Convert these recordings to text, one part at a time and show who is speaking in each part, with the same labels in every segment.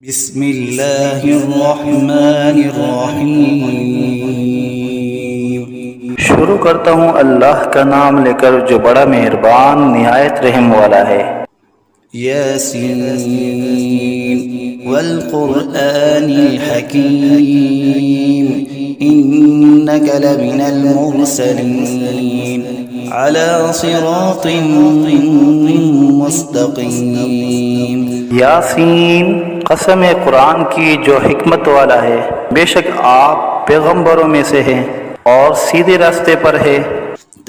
Speaker 1: बिस्मिल्लाहिर्रहमानिर्रहीम।
Speaker 2: शुरू करता हूँ अल्लाह का नाम लेकर जो बड़ा मेहरबान निहायत रहम वाला है।
Speaker 1: यासीन वल क़ुरआनिल हकीम इन्नका लमिनल मुरसलीन अला सिरातिन मुस्तक़ीम।
Speaker 2: यासीन, कसम है कुरान की जो हिकमत वाला है, बेशक आप पैगंबरों में से हैं और सीधे रास्ते पर है।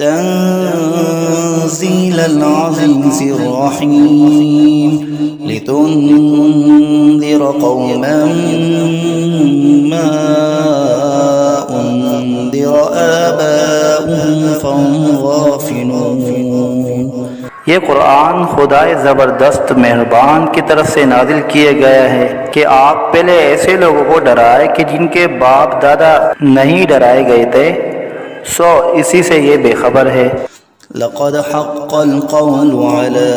Speaker 1: तंज़ीलल अज़ीज़िर रहीम लितुन्ज़िर क़ौमन मा उन्ज़िर आबाउहुम फहुम गाफ़िलून।
Speaker 2: ये कुरान खुदाए ज़बरदस्त मेहरबान की तरफ से नाजिल किया गया है कि आप पहले ऐसे लोगों को डराए कि जिनके बाप दादा नहीं डराए गए थे, सो इसी से ये बेखबर है।
Speaker 1: लक़द हक़्क़ल क़ौलु अला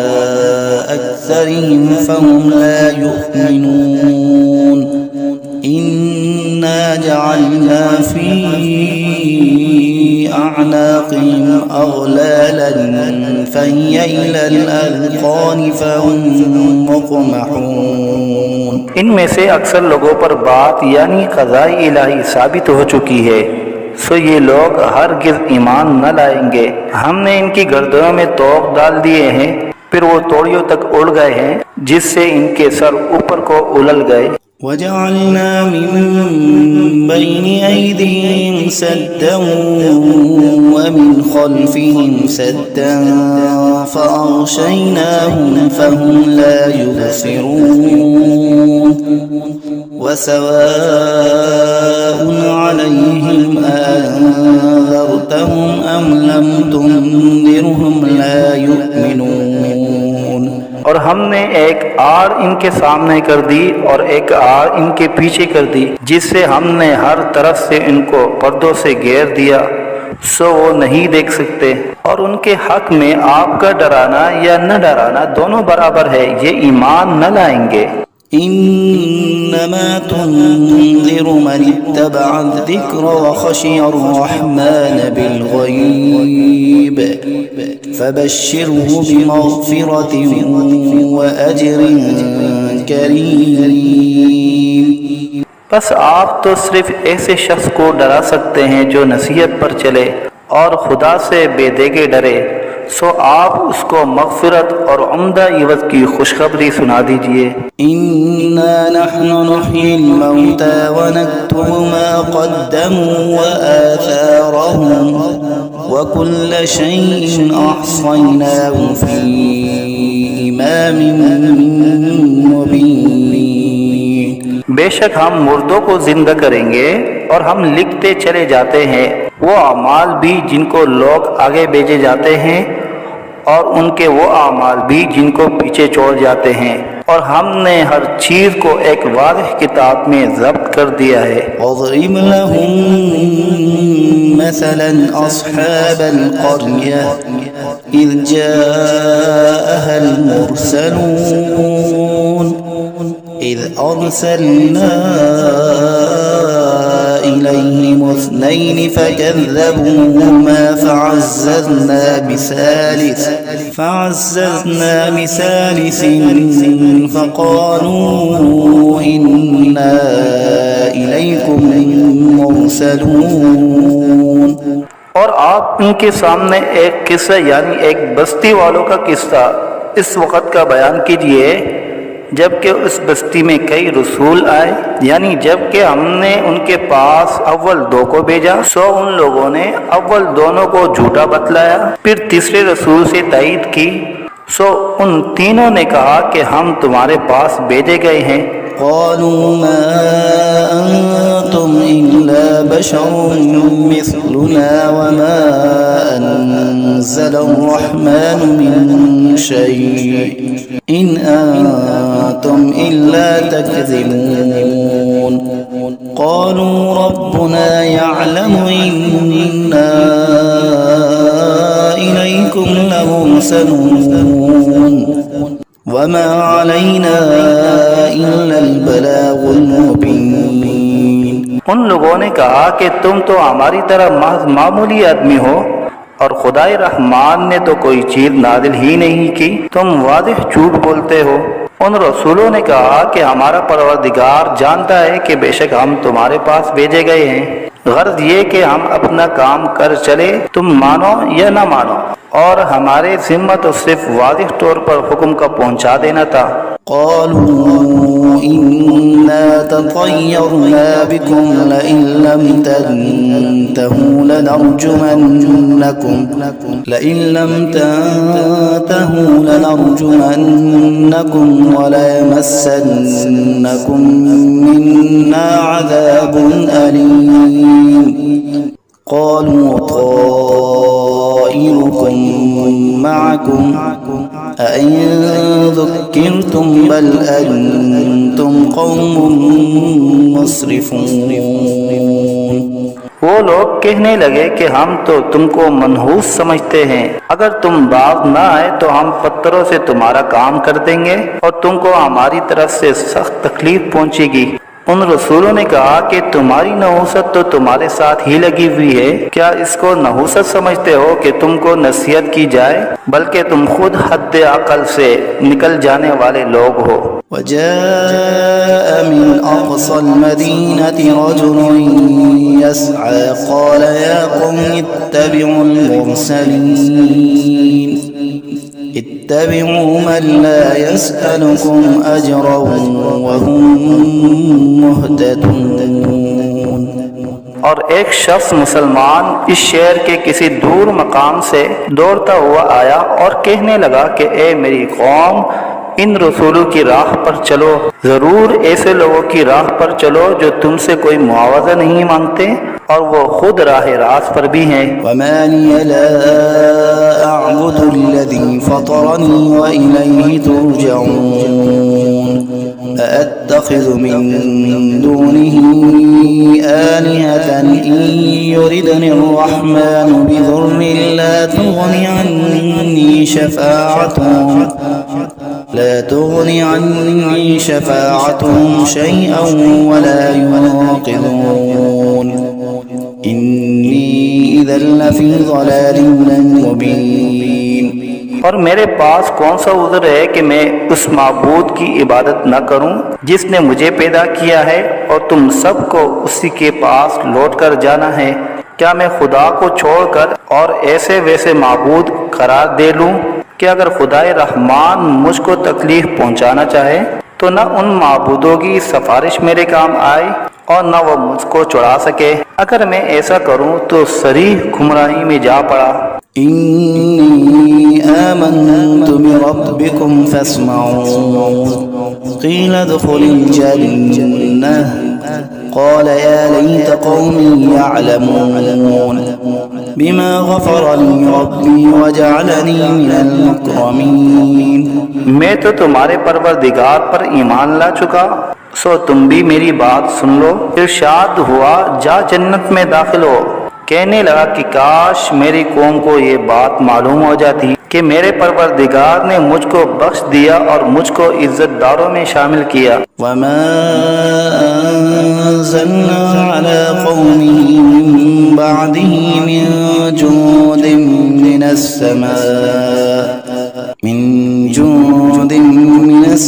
Speaker 1: अक्सरिहिम फ़हुम ला युमिनून। इन्ना जअलना फ़ी अअनाक़िहिम अग़लालन फ़हिय इलल अज़क़ानि फ़हुम मुक़महून।
Speaker 2: इनमें से अक्सर लोगों पर बात यानी क़ज़ाए इलाही साबित हो चुकी है, सो ये लोग हरगिज़ ईमान न लाएंगे। हमने इनकी गर्दनों में तोक डाल दिए हैं, फिर वो तोड़ियों तक उड़ गए हैं, जिससे इनके सर ऊपर को उलल गए।
Speaker 1: वजअलना मिन बैनि ऐदीहिम सद्दन व मिन खल्फिहिम सद्दन फ़अग़शयनाहुम फ़हुम ला युबसिरून। वसवाउन अलैहिम अअन्ज़रतहुम अम लम तुन्ज़िरहुम ला युमिनून।
Speaker 2: और हमने एक आड़ इनके सामने कर दी और एक आड़ इनके पीछे कर दी, जिससे हमने हर तरफ से इनको पर्दों से घेर दिया, सो वो नहीं देख सकते। और उनके हक में आपका डराना या न डराना दोनों बराबर है, ये ईमान न लाएंगे।
Speaker 1: इन्नमा तुन्ज़िरु मन इत्तबअ अज़्ज़िक्र व ख़शिय अर्रहमान बिलग़ैब फ़बश्शिरहु बिमग़फ़िरतिन व अज्रिन करीम।
Speaker 2: बस आप तो सिर्फ ऐसे शख्स को डरा सकते हैं जो नसीहत पर चले और खुदा से बेदेगे डरे, सो आप उसको मग़फ़िरत और उम्दा इवज़ की खुशखबरी सुना दीजिए।
Speaker 1: इन्ना नहनु नुह्यिल मौता व नक्तुबु मा क़द्दमू व आथारहुम व कुल्ल शैइन अहसयनाहु फ़ी इमामिन मुबीन।
Speaker 2: बेशक हम मुर्दों को जिंदा करेंगे और हम लिखते चले जाते हैं वो अमाल भी जिनको लोग आगे भेजे जाते हैं और उनके वो अमाल भी जिनको पीछे छोड़ जाते हैं, और हमने हर चीज़ को एक वाज़ेह किताब में ज़ब्त कर दिया है।
Speaker 1: वज़रिब लहुम मसलन अस्हाबल क़र्यह इज़ जाअहल मुरसलून इज़ अर्सलना इलैहिम इस्नैन फ़कज़्ज़बूहुमा फ़अज़्ज़ज़ना बिसालिसिन फ़क़ालू इन्ना इलैकुम मुरसलून।
Speaker 2: और आप उनके सामने एक किस्सा यानी एक बस्ती वालों का किस्सा इस वक़्त का बयान कीजिए जबकि उस बस्ती में कई रसूल आए, यानी जबकि हमने उनके पास अव्वल दो को भेजा, सो उन लोगों ने अव्वल दोनों को झूठा बतलाया, फिर तीसरे रसूल से तायीद की, सो उन तीनों ने कहा कि हम तुम्हारे पास भेजे गए हैं।
Speaker 1: क़ालू मा अंतुम इल्ला बशरुम मिस्लुना व मा अनज़लर्रहमानु मिन शै इन अंतुम इल्ला तकज़िबून। क़ालू रब्बुना यअलमु इन्ना इलैकुम लमुरसलून वमा अलैना إلا البلاغ المبين।
Speaker 2: उन लोगों ने कहा कि तुम तो हमारी तरह महज मामूली आदमी हो और खुदाई रहमान ने तो कोई चीज नाजिल ही नहीं की, तुम वादिह झूठ बोलते हो। उन रसूलों ने कहा कि हमारा परवरदिगार जानता है कि बेशक हम तुम्हारे पास भेजे गए हैं, गर्ज ये कि हम अपना काम कर चले, तुम मानो या न मानो, और हमारे जिम्मा तो सिर्फ वादिह तौर पर हुक्म का पहुंचा देना था।
Speaker 1: قالوا إنا تطيرنا بكم لئن لم تنتهوا لنرجمنكم وليمسنكم منا عذاب أليم قالوا طائركم معكم أئن ذكرتم بل أنتم قوم مسرفون।
Speaker 2: वो लोग कहने लगे कि हम तो तुमको मनहूस समझते हैं, अगर तुम बाज न आए तो हम पत्थरों से तुम्हारा काम कर देंगे और तुमको हमारी तरफ से सख्त तकलीफ पहुंचेगी। उन रसूलों ने कहा कि तुम्हारी नहूसत तो तुम्हारे साथ ही लगी हुई है, क्या इसको नहूसत समझते हो कि तुमको नसीहत की जाए, बल्कि तुम खुद हद अकल से निकल जाने वाले लोग हो।
Speaker 1: وجاء من أقصى المدينة رجل يسعى قال يا قوم اتبعوا المرسلين اتبعوا من لا يسألكم أجرا وهم مهتدون।
Speaker 2: और एक शख्स मुसलमान इस शहर के किसी दूर मकाम से दौड़ता हुआ आया और कहने लगा कि ए मेरी कौम, इन रसूलों की राह पर चलो, जरूर ऐसे लोगों की राह पर चलो जो तुमसे कोई मुआवजा नहीं मांगते और वो खुद राह रास्त पर भी हैं।
Speaker 1: वमा लिय ला अअबुदु अल्लज़ी फतरनी व इलैहि तुरजऊन अअत्तखिज़ु मिन दुनिही आलिहतन इन युरिदनि अर्रहमानु बिदुर्रिन ला तुगनि अन्नी शफाअतुहुम शैअन वला युनक़िज़ून इन्नी इज़न लफ़ी ज़लालिम मुबीन।
Speaker 2: और मेरे पास कौन सा उज़्र है कि मैं उस माबूद की इबादत न करूं जिसने मुझे पैदा किया है और तुम सबको उसी के पास लौट कर जाना है। क्या मैं खुदा को छोड़कर और ऐसे वैसे माबूद करार दे लूं कि अगर खुदाए रहमान मुझको तकलीफ पहुंचाना चाहे तो न उन माबूदों की सिफारिश मेरे काम आए और न वो मुझको छुड़ा सके। अगर मैं ऐसा करूं तो सरीह गुमराही में जा पड़ा।
Speaker 1: इन्नी आमन्तु बिरब्बिकुम फस्मऊन क़ील उद्ख़ुलिल जन्नह क़ाल या लैत क़ौमी यअलमून बिमा ग़फ़र ली रब्बी वजअलनी मिनल मुकरमीन।
Speaker 2: मैं तो तुम्हारे परवरदिगार पर ईमान ला चुका, सो तुम भी मेरी बात सुन लो। इरशाद हुआ जा जन्नत में दाखिल हो। कहने लगा कि काश मेरी कौम को ये बात मालूम हो जाती कि मेरे परवरदिगार ने मुझको बख्श दिया और मुझको इज्जतदारों में शामिल किया।
Speaker 1: वमा अंज़लना अला क़ौमिही मिन बअदिही मिन जुंदिन मिनस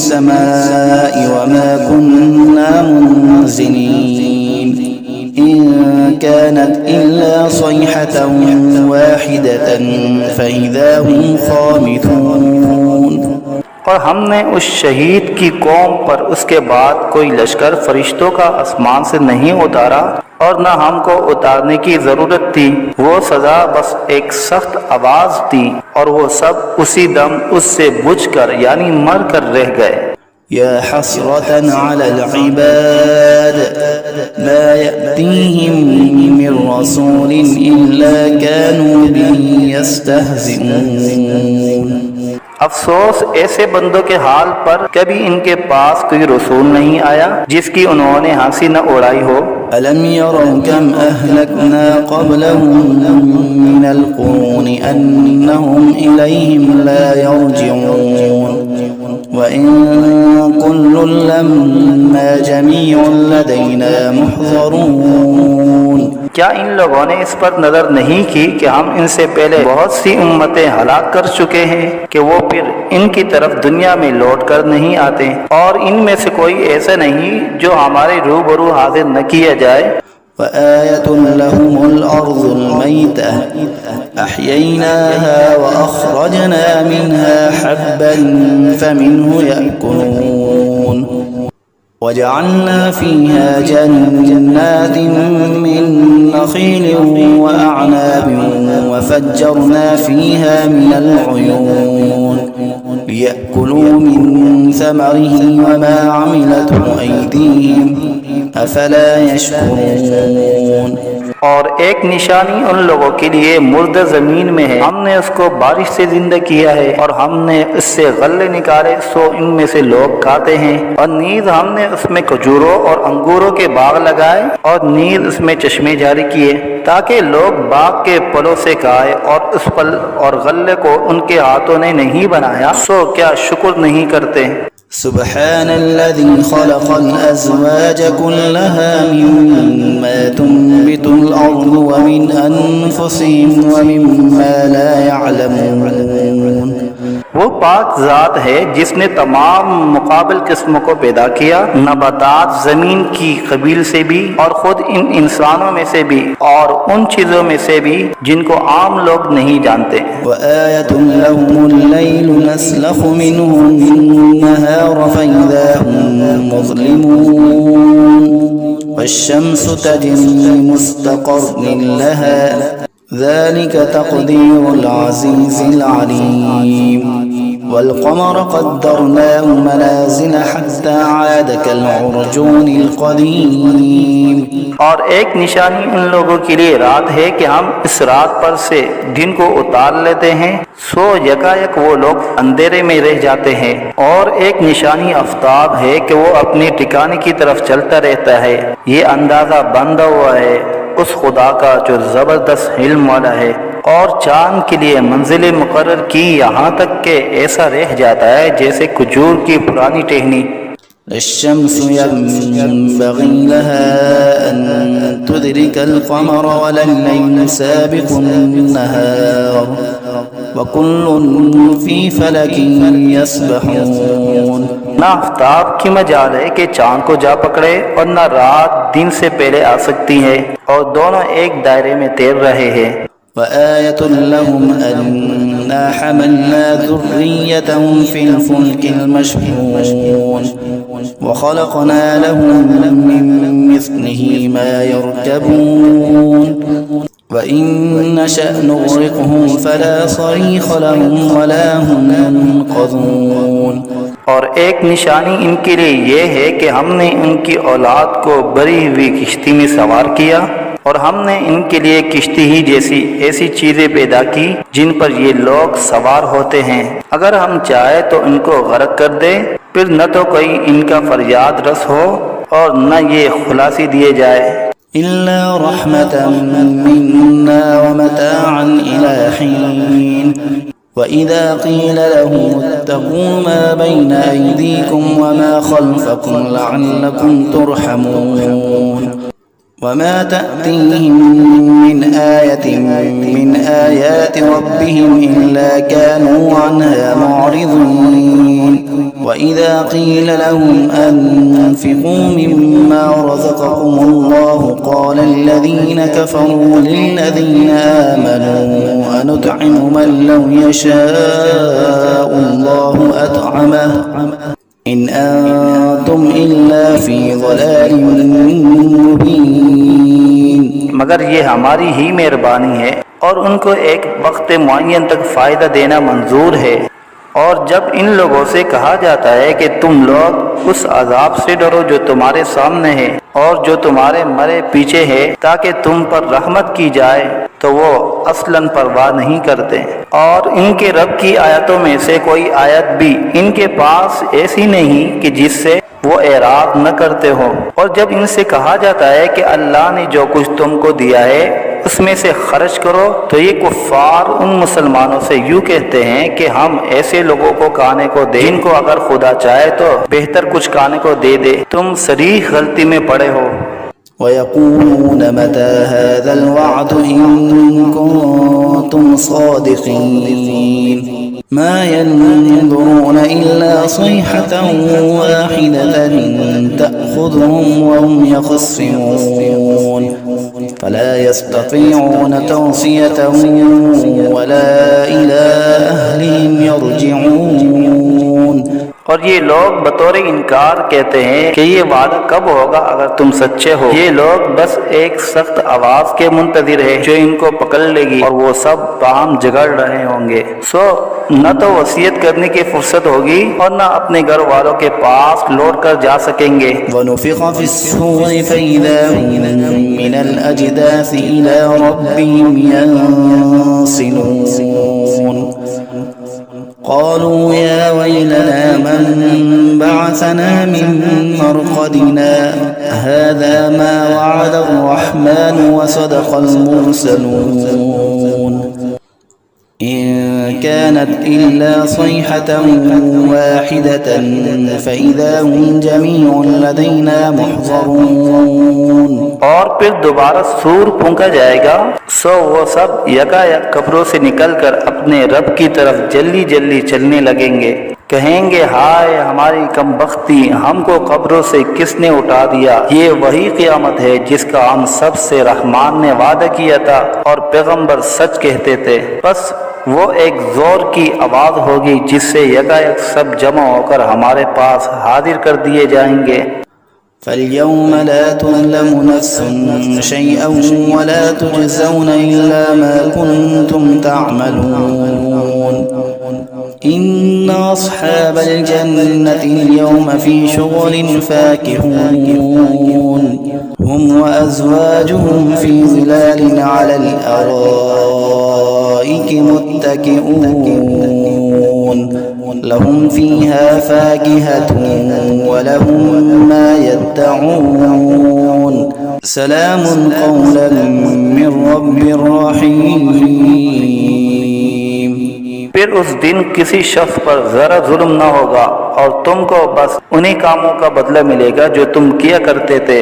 Speaker 1: समाई वमा कुन्ना मुनज़िलीन इन कानत इल्ला सयहतन वाहिदतन फ़इज़ा हुम ख़ामिदून।
Speaker 2: और हमने उस शहीद की कौम पर उसके बाद कोई लश्कर फरिश्तों का आसमान से नहीं उतारा और न हमको उतारने की जरूरत थी। वो सजा बस एक सख्त आवाज थी और वो सब उसी दम उससे बुझकर यानी मर कर रह गए।
Speaker 1: या हसरतन अलल इबाद मा यअतीहिम मिन रसूलिन इल्ला कानू बिही यस्तहज़िऊन।
Speaker 2: अफसोस ऐसे बंदों के हाल पर, कभी इनके पास कोई रसूल नहीं आया जिसकी उन्होंने हंसी न उड़ाई हो।
Speaker 1: अलम यरौ कम अहलकना क़ब्लहुम मिनल क़ुरूनि अन्नहुम इलैहिम ला यरजिऊन وإن كل لما جميع لدينا محضرون।
Speaker 2: क्या इन लोगों ने इस पर नजर नहीं की कि हम इनसे पहले बहुत सी उम्मतें हलाक कर चुके हैं कि वो फिर इनकी तरफ दुनिया में लौट कर नहीं आते, और इनमें से कोई ऐसा नहीं जो हमारे रूबरू हाजिर न किया जाए।
Speaker 1: وآية لهم الأرض الميتة أحييناها وأخرجنا منها حبا فمنه يأكلون وجعلنا فيها جنات من نخيل وأعناب وفجرنا فيها من العيون ليأكلوا من ثمره وما عملته أيديهم أفلا يشكرون।
Speaker 2: और एक निशानी उन लोगों के लिए मुर्दा जमीन में है, हमने उसको बारिश से जिंदा किया है और हमने इससे गल्ले निकाले सो इनमें से लोग खाते हैं। और नीज हमने उसमें खजूरों और अंगूरों के बाग लगाए और नीज उसमें चश्मे जारी किए ताकि लोग बाग के फलों से खाए, और उस फल और गल्ले को उनके हाथों ने नहीं बनाया, सो क्या शुक्र नहीं करते।
Speaker 1: सुब्हानल्लज़ी खलक़ल अज़वाज कुल्लहा मिम्मा तुंबितुल अर्ज़ु व मिन अनफुसिहिम व मिम्मा ला यअलमून।
Speaker 2: वो पाक ज़ात है जिसने तमाम मुकाबिल किस्मों को पैदा किया, नबातात ज़मीन की कबील से भी और खुद इन इंसानों में से भी और उन चीज़ों में से भी जिनको आम लोग नहीं जानते।
Speaker 1: वआयतुन लहुमुल लैलु नस्लखु मिन्हु अन्नहार फइज़ा हुम मुज़लिमून वश्शम्सु तजरी मुस्तक़र्रिन लहा ज़ालिका तक़दीरुल अज़ीज़िल अलीम वल्क़मर क़द्दरनाहु मनाज़िल हत्ता आद कल्उरजूनिल क़दीम।
Speaker 2: और एक निशानी उन लोगों के लिए रात है कि हम इस रात पर से दिन को उतार लेते हैं, सो यकायक वो लोग अंधेरे में रह जाते हैं। और एक निशानी आफ्ताब है कि वो अपने ठिकाने की तरफ चलता रहता है। ये अंदाजा बंधा हुआ है उस खुदा का जो जबरदस्त इल्म वाला है। और चांद के लिए मंजिल मुकर्रर की यहाँ तक के ऐसा रह जाता है जैसे खजूर की पुरानी टहनी।
Speaker 1: الشمس ينبغي لها أن تدرك القمر ولا الليل سابق النهار وكل في فلك يسبحون।
Speaker 2: ना आफ्ताब की मजाल है कि चांद को जा पकड़े और न रात दिन से पहले आ सकती है, और दोनों एक दायरे में तैर रहे हैं।
Speaker 1: وآية لهم أنا حملنا ذريتهم في الفلك المشحون وخلقنا لهم من مثله ما يركبون وإن نشأ نغرقهم فلا صريخ لهم ولا هم ينقذون।
Speaker 2: और एक निशानी इनके लिए ये है कि हमने इनकी औलाद को भरी हुई किश्ती में सवार किया, और हमने इनके लिए किश्ती ही जैसी ऐसी चीजें पैदा की जिन पर ये लोग सवार होते हैं। अगर हम चाहे तो इनको गर्क कर दे, फिर न तो कोई इनका फरियाद रस हो और न ये खुलासी दिए जाए।
Speaker 1: इल्ला रहमतन मिन्ना व मताअन इला हीन وإذا قيل لهم اتقوا ما بين أيديكم وما خلفكم لعلكم ترحمون وما تأتيهم من آية من آيات ربهم إلا كانوا عنها معرضين وإذا قيل لهم أنفقوا مما رزقكم الله قال الذين كفروا للذين آمنوا أنطعم من لو يشاء الله أطعمه إن أنتم إلا في ضلال मुबीन।
Speaker 2: मगर ये हमारी ही मेहरबानी है और उनको एक वक्त मुअय्यन तक फ़ायदा देना मंजूर है। और जब इन लोगों से कहा जाता है कि तुम लोग उस अजाब से डरो जो तुम्हारे सामने है और जो तुम्हारे मरे पीछे है ताकि तुम पर रहमत की जाए, तो वो असलन परवाह नहीं करते। और इनके रब की आयतों में से कोई आयत भी इनके पास ऐसी नहीं कि जिससे वो एराद न करते हो। और जब इनसे कहा जाता है कि अल्लाह ने जो कुछ तुमको दिया है उसमें से खर्च करो, तो ये कुफ्फार उन मुसलमानों से यूँ कहते हैं कि हम ऐसे लोगों को खाने को दें जिनको अगर खुदा चाहे तो बेहतर कुछ खाने को दे दे। तुम सरीह गलती में पड़े हो।
Speaker 1: ويقولون متى هذا الوعد إن كنتم صادقين ما ينظرون إلا صيحة واحدة تأخذهم وهم يخصمون فلا يستطيعون توصية ولا إلى أهلهم يرجعون।
Speaker 2: और ये लोग बतौर इनकार कहते हैं कि ये वादा कब होगा अगर तुम सच्चे हो। ये लोग बस एक सख्त आवाज के मुंतजिर है जो इनको पकड़ लेगी और वो सब बाहम झगड़ रहे होंगे। सो न तो वसीयत करने की फुर्सत होगी और न अपने घर वालों के पास लौट कर जा सकेंगे।
Speaker 1: ونفخ في الصور فإذا هم من الأجداث إلى ربهم ينسلون قالوا يا ويلنا من بعثنا من مرقدنا هذا ما وعد الرحمن وصدق المرسلون إن كانت إلا صيحة واحدة فإذا هم جميع لدينا محضرون।
Speaker 2: और फिर दोबारा सूर फूंका जाएगा, सो वो सब यकायक कब्रों से निकलकर अपने रब की तरफ जल्दी जल्दी चलने लगेंगे। कहेंगे हाय हमारी कमबख्ती, हमको कब्रों से किसने उठा दिया। ये वही क़यामत है जिसका हम सब से रहमान ने वादा किया था और पैगंबर सच कहते थे। बस वो एक जोर की आवाज होगी जिससे यकायक सब जमा होकर हमारे पास हाजिर कर दिए जाएंगे।
Speaker 1: فاليوم لا تظلم نفس شيئا ولا تجزون إلا ما كنتم تعملون إن أصحاب الجنة اليوم في شغل فاكهون هم وأزواجهم في ظلال على الأرائك متكئون لهم فيها فاكهة ولهم ما يدعون سلام قولا من رب رحيم।
Speaker 2: फिर उस दिन किसी शख्स पर जरा जुल्म न होगा और तुमको बस उन्हीं कामों का बदला मिलेगा जो तुम किया करते थे।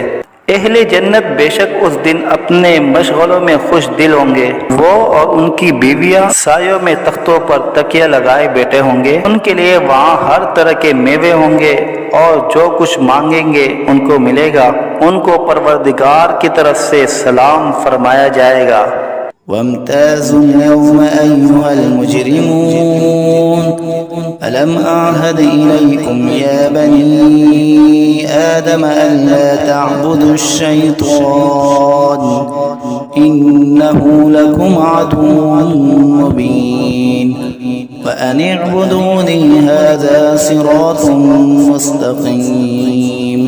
Speaker 2: अहले जन्नत बेशक उस दिन अपने मशगलों में खुश दिल होंगे। वो और उनकी बीवियां सायों में तख्तों पर तकिया लगाए बैठे होंगे। उनके लिए वहाँ हर तरह के मेवे होंगे और जो कुछ मांगेंगे उनको मिलेगा। उनको परवरदिगार की तरफ से सलाम फरमाया जाएगा।
Speaker 1: وامتازوا اليوم أيها المجرمون ألم أعهد إليكم يا بني آدم ألا تعبدوا الشيطان إنه لكم عدو مبين وأن اعبدوني هذا صراط مستقيم।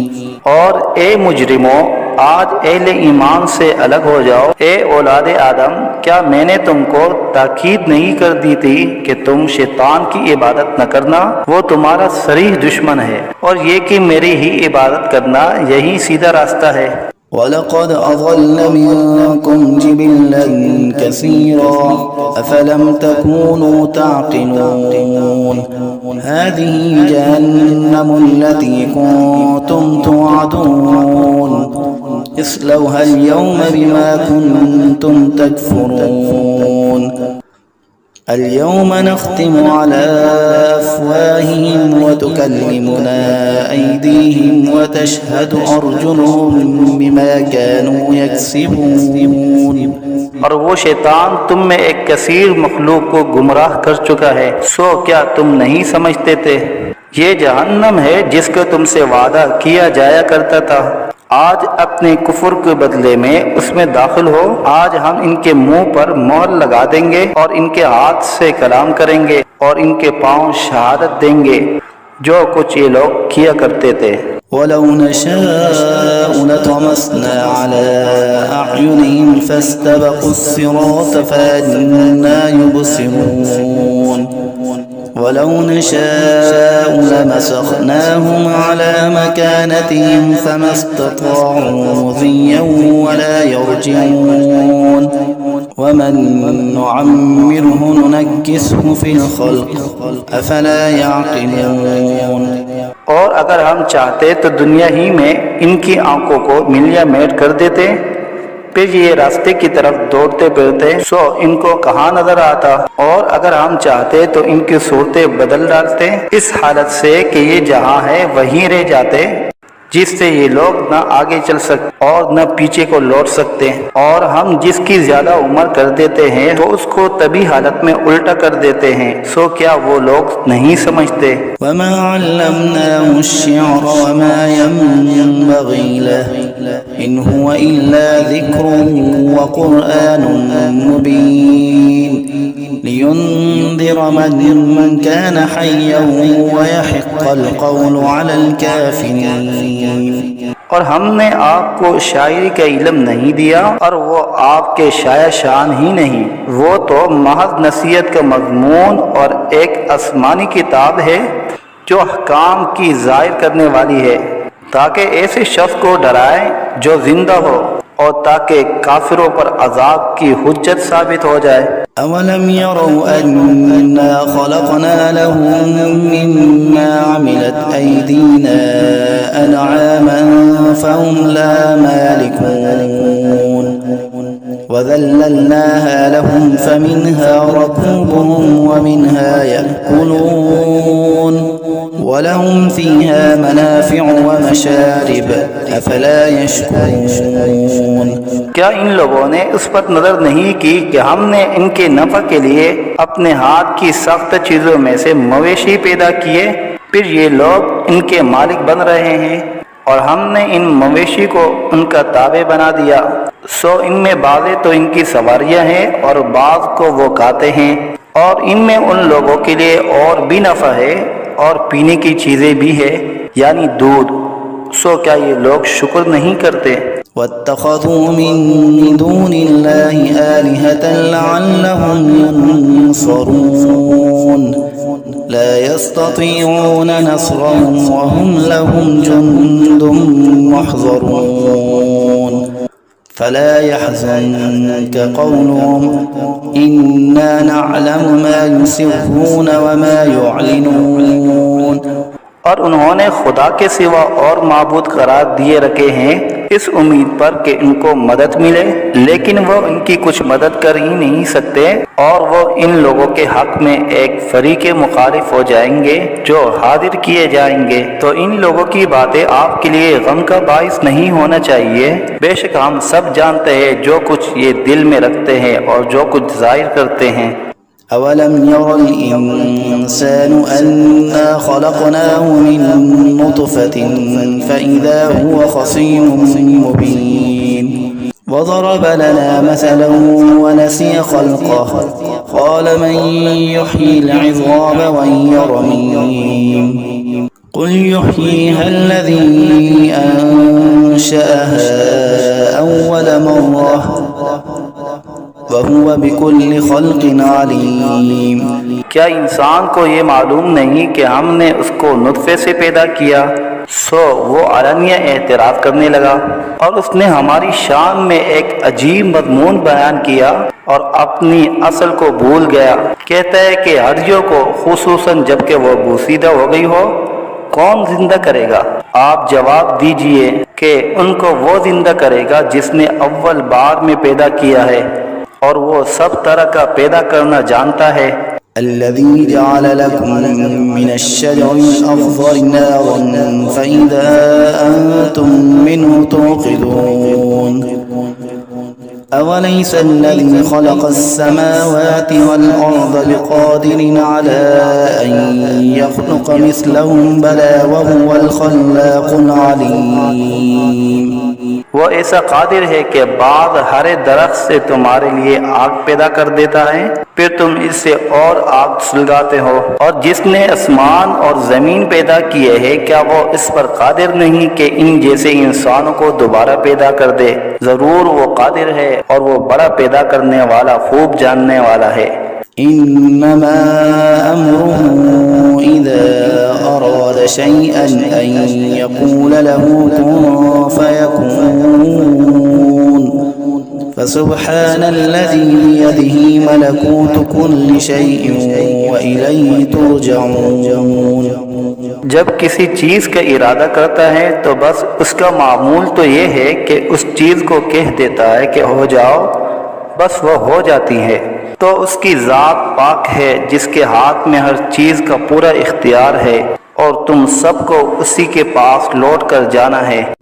Speaker 2: और ए मुजरिमों, आज अहले ईमान से अलग हो जाओ। ए औलाद आदम, क्या मैंने तुमको ताकीद नहीं कर दी थी कि तुम शैतान की इबादत न करना। वो तुम्हारा सरीह दुश्मन है और ये कि मेरी ही इबादत करना यही सीधा रास्ता है।
Speaker 1: ولقد أضل منكم جبلا كثيرا أفلم تكونوا تعقلون هذه جهنم التي كنتم توعدون اصلوها اليوم بما كنتم تكفرون اليوم نختم على أفواههم وتكلمنا أيديهم وتشهد أرجلهم بما كانوا يكسبون।
Speaker 2: और वो शैतान तुम में एक कसीर मखलूक को गुमराह कर चुका है। सो क्या तुम नहीं समझते थे? ये जहन्नम है जिसका तुमसे वादा किया जाया करता था। आज अपने कुफर के बदले में उसमें दाखिल हो। आज हम इनके मुंह पर मोहर लगा देंगे और इनके हाथ से कलाम करेंगे और इनके पांव शहादत देंगे जो कुछ ये लोग किया करते थे।
Speaker 1: ولو نشاء لطمسنا على أعينهم فاستبقوا الصراط فأنى يبصرون ولو نشاء لمسخناهم على مكانتهم فما استطاعوا مضيا ولا يرجعون ومن نعمره ننكسه في الخلق أفلا يعقلون।
Speaker 2: और अगर हम चाहते तो दुनिया ही में इनकी आंखों को मिलिया मेट कर देते, फिर ये रास्ते की तरफ दौड़ते फिरते सो इनको कहाँ नजर आता। और अगर हम चाहते तो इनकी सूरतें बदल डालते इस हालत से कि ये जहाँ है वहीं रह जाते, जिससे ये लोग न आगे चल सकते और न पीछे को लौट सकते। और हम जिसकी ज्यादा उम्र कर देते हैं तो उसको तभी हालत में उल्टा कर देते हैं। सो क्या वो लोग नहीं समझते।
Speaker 1: वमा अल्लमनाहु अश्शिअर वमा यंबगी लहु इन हुवा इल्ला ज़िक्रुन व क़ुरआनुन मुबीन लियुन्ज़िर मन कान हय्यन व यहिक़्क़ल क़ौलु अलल काफ़िरीन।
Speaker 2: और हमने आपको शायरी का इल्म नहीं दिया और वो आपके शाया शान ही नहीं, वो तो महज नसीहत का मज़मून और एक आसमानी किताब है जो अहकाम की ज़ाहिर करने वाली है, ताकि ऐसे शख्स को डराए जो जिंदा हो और ताकि काफिरों पर अजाब की हुज्जत साबित हो जाए।
Speaker 1: अवलम यरौ अन्ना खलक़ना लहुम मिम्मा अमिलत ऐदीना अनआमन फहुम ला मालिकून वज़ल्लल्नाहा लहुम फमिन्हा रकूबुहुम वमिन्हा यअकुलून वलहुम फ़ीहा मनाफ़िअु वमशारिब अफ़ला यशकुरून।
Speaker 2: क्या इन लोगों ने उस पर नजर नहीं की कि हमने इनके नफ़ा के लिए अपने हाथ की सख्त चीजों में से मवेशी पैदा किए, फिर ये लोग इनके मालिक बन रहे हैं और हमने इन मवेशी को उनका ताबे बना दिया। सो इनमें बाज़े तो इनकी सवारियां हैं और बाज़ को वो खाते हैं, और इनमें उन लोगों के लिए और भी नफ़ा है और पीने की चीज़ें भी है, यानी दूध। सो क्या ये लोग शुक्र नहीं करते।
Speaker 1: वत्तख़ज़ू मिन दूनिल्लाहि आलिहतन लअल्लहुम युनसरून ला यस्ततीऊन नस्रहुम वहुम लहुम जुन्दुम मुहज़रून फला यहज़ुनक क़ौलुहुम इन्ना नअलमु मा युसिर्रून वमा युअलिनून।
Speaker 2: और उन्होंने खुदा के सिवा और माबूद करार दिए रखे हैं इस उम्मीद पर कि इनको मदद मिले, लेकिन वो इनकी कुछ मदद कर ही नहीं सकते और वो इन लोगों के हक में एक फरीके मुखालिफ हो जाएंगे जो हाजिर किए जाएंगे। तो इन लोगों की बातें आपके लिए गम का बाइस नहीं होना चाहिए। बेशक हम सब जानते हैं जो कुछ ये दिल में रखते हैं और जो कुछ जाहिर करते हैं।
Speaker 1: अवलम यरल इंसानु अन्ना खलक़नाहु मिन नुतफ़तिन फ़इज़ा हुवा ख़सीमुम मुबीन वज़रब लना मसलन वनसिय ख़ल्क़हु क़ाल मन युह्यिल इज़ाम वहिय रमीम क़ुल युह्यीहा अल्लज़ी अंशअहा अव्वल मर्रह वहुवा बिकुल्लि ख़ल्क़िन अलीम।
Speaker 2: क्या इंसान को ये मालूम नहीं कि हमने उसको नुत्फे से पैदा किया। सो वो अलनिया एतराफ़ करने लगा और उसने हमारी शान में एक अजीब मज़मून बयान किया और अपनी असल को भूल गया। कहता है कि हर्जियों को खुसूसन जबकि वो बोसीदा हो गई हो कौन जिंदा करेगा। आप जवाब दीजिए कि उनको वो जिंदा करेगा जिसने अव्वल बार में पैदा किया है और वो सब तरह का पैदा करना जानता है।
Speaker 1: अल्लज़ी जअल लकुम मिनश्शजरिल अख़ज़रि नारन फ़इज़ा अंतुम मिन्हु तूक़िदून अवलैसा अल्लज़ी ख़लक़स-समावाति वल-अर्ज़ बिक़ादिरिन अला अन यख़्लुक़ मिस्लहुम बला वहुवल ख़ल्लाक़ुल अलीम।
Speaker 2: वो ऐसा कादिर है कि बाद हरे दरख्त से तुम्हारे लिए आग पैदा कर देता है, फिर तुम इससे और आग सुलगाते हो। और जिसने आसमान और जमीन पैदा किए हैं क्या वो इस पर कादिर नहीं कि इन जैसे इंसानों को दोबारा पैदा कर दे। जरूर वो कादिर है और वो बड़ा पैदा करने वाला खूब जानने वाला है।
Speaker 1: إنما أمره إذا أراد شيئا أن يقول له كن فيكون فسبحان الذي بيده ملكوت كل شيء وإليه ترجعون।
Speaker 2: जब किसी चीज़ का इरादा करता है तो बस उसका मामूल तो ये है कि उस चीज़ को कह देता है कि हो जाओ, बस वो हो जाती है। तो उसकी ज़ात पाक है जिसके हाथ में हर चीज़ का पूरा इख्तियार है और तुम सबको उसी के पास लौट कर जाना है।